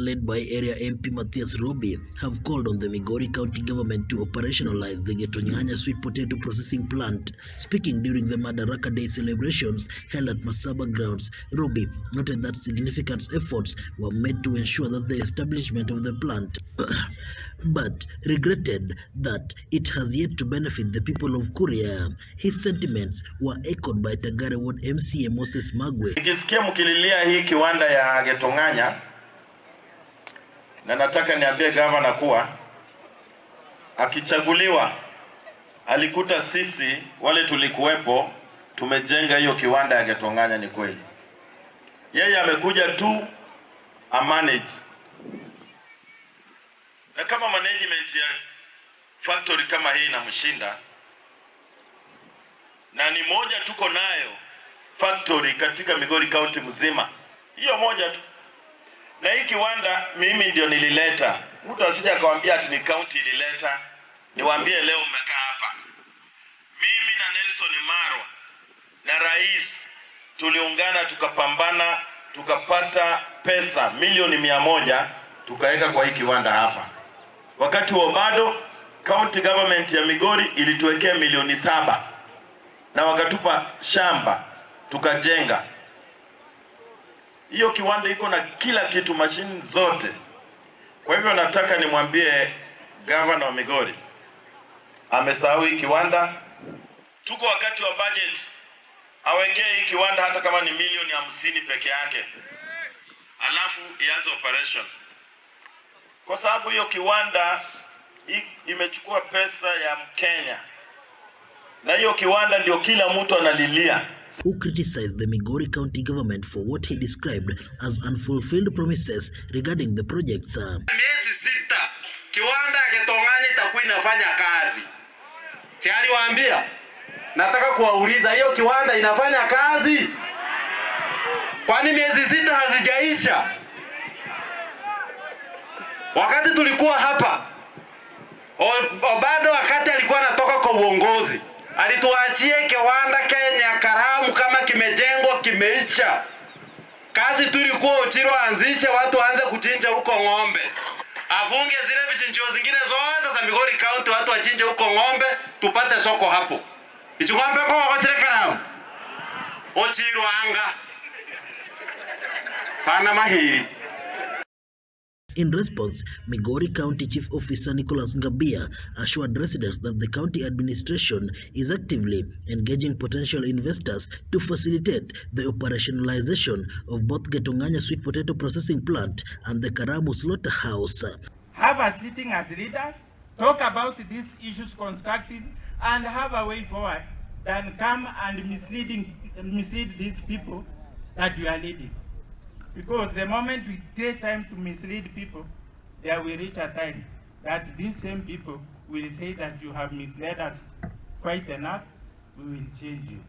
led by area MP Matthias Robi, have called on the Migori County government to operationalize the Getonyanya sweet potato processing plant. Speaking during the Madaraka Day celebrations held at Masaba grounds, Robi noted that significant efforts were made to ensure that the establishment of the plant, but regretted that it has yet to benefit the people of Kuria. His sentiments were echoed by Tagare Ward MCA Moses Magwe. Nikisikia mkililia hii kiwanda ya Getonyanya, na nataka niambie gavana kuwa akichaguliwa alikuta sisi wale tulikuwepo tumejenga hiyo kiwanda ya Getonyanya. Ni kweli yeye amekuja tu a manage, na kama management ya factory kama hii inamshinda, na ni moja tuko nayo factory katika Migori County mzima, hiyo moja tu. Na hii kiwanda mimi ndio nilileta. Mtu asije akamwambia ati ni county ilileta. Niwaambie leo mmekaa hapa, mimi na Nelson Marwa na rais tuliungana, tukapambana, tukapata pesa milioni 100 tukaweka kwa hii kiwanda hapa. Wakati wa bado county government ya Migori ilituwekea milioni 7 na wakatupa shamba tukajenga. Hiyo kiwanda iko na kila kitu, machine zote. Kwa hivyo nataka nimwambie governor wa Migori amesahau hii kiwanda. Tuko wakati wa budget, awekee hii kiwanda hata kama ni milioni 50 peke yake, alafu ianze operation, kwa sababu hiyo kiwanda imechukua pesa ya Mkenya, na hiyo kiwanda ndio kila mtu analilia. Who criticized the Migori County government for what he described as unfulfilled promises regarding the projects. Miezi 6 kiwanda Getonyanya itakuwa inafanya kazi. Si aliwaambia? Nataka kuwauliza, hiyo kiwanda inafanya kazi? Kwani miezi 6 hazijaisha? Wakati tulikuwa hapa, bado wakati alikuwa anatoka kwa uongozi, alituachie kiwanda Kenya Karamu kama kimejengwa kimeisha. Kazi tu ilikuwa Ochiro anzishe watu waanze kuchinja huko ng'ombe. Afunge zile vichinjio zingine zote za Migori County, watu wachinje huko ng'ombe, tupate soko hapo. Hicho ng'ombe kwa Ochiro Karamu. Ochiro anga. Pana mahiri. In response, Migori County Chief Officer Nicholas Ngabia assured residents that the county administration is actively engaging potential investors to facilitate the operationalization of both Getonyanya sweet potato processing plant and the Karamu slaughterhouse. Have a sitting as leaders, talk about these issues constructively, and have a way forward than come and mislead these people that you are leading. Because the moment we take time to mislead people, there will reach a time that these same people will say that you have misled us quite enough, we will change you.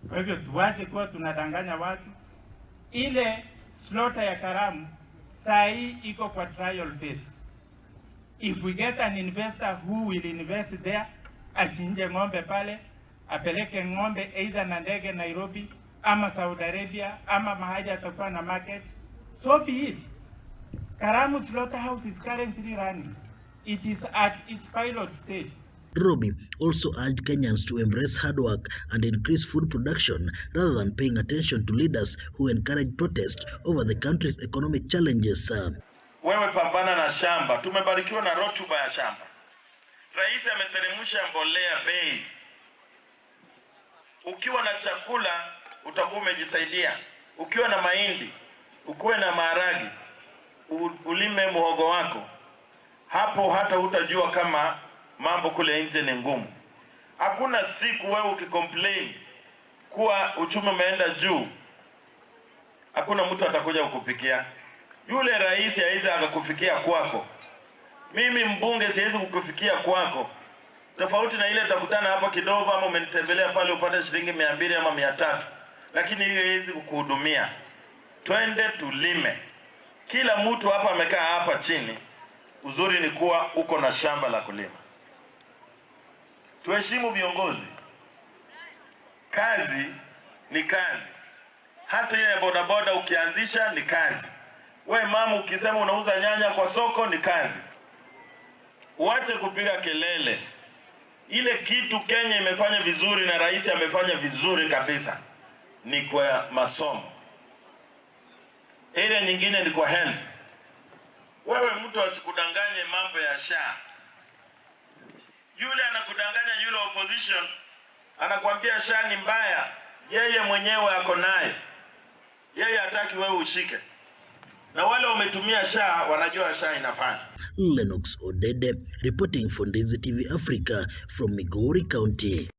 Kwa hivyo tuwache kuwa tunadanganya watu. Ile slaughter ya Karamu saa hii iko kwa trial phase. If we get an investor who will invest there, achinje ng'ombe pale, apeleke ng'ombe either na ndege Nairobi, ama Saudi Arabia, ama mahali atakuwa na market, so be it. Karamu slaughterhouse is currently running. It is at its pilot stage. Robi also urged Kenyans to embrace hard work and increase food production rather than paying attention to leaders who encourage protest over the country's economic challenges. Wewe pambana na shamba. Tumebarikiwa na rotuba ya shamba. Rais ameteremsha mbolea bei. Ukiwa na chakula utakuwa umejisaidia. Ukiwa na mahindi, ukuwe na maharagi, ulime muhogo wako, hapo hata utajua kama mambo kule nje ni ngumu. Hakuna siku wewe ukicomplain kuwa uchumi umeenda juu, hakuna mtu atakuja kukupikia. Yule rais haizi akakufikia kwako. Mimi mbunge siwezi kukufikia kwako. Tofauti na ile tutakutana hapa kidogo, ama umenitembelea pale upate shilingi 200 ama 300. Lakini hiyo haiwezi kukuhudumia. Twende tulime. Kila mtu hapa amekaa hapa chini, uzuri ni kuwa uko na shamba la kulima. Tuheshimu viongozi. Kazi ni kazi. Hata ile bodaboda ukianzisha ni kazi. We mama, ukisema unauza nyanya kwa soko ni kazi. Uache kupiga kelele. Ile kitu Kenya imefanya vizuri na rais amefanya vizuri kabisa ni kwa masomo. Ile nyingine ni kwa health. Wewe mtu asikudanganye mambo ya SHA. Yule anakudanganya, yule opposition anakuambia SHA ni mbaya, yeye mwenyewe ako naye. Yeye hataki wewe ushike. Na wale wametumia SHA wanajua SHA inafanya. Lennox Odede reporting for Daisy TV Africa from Migori County.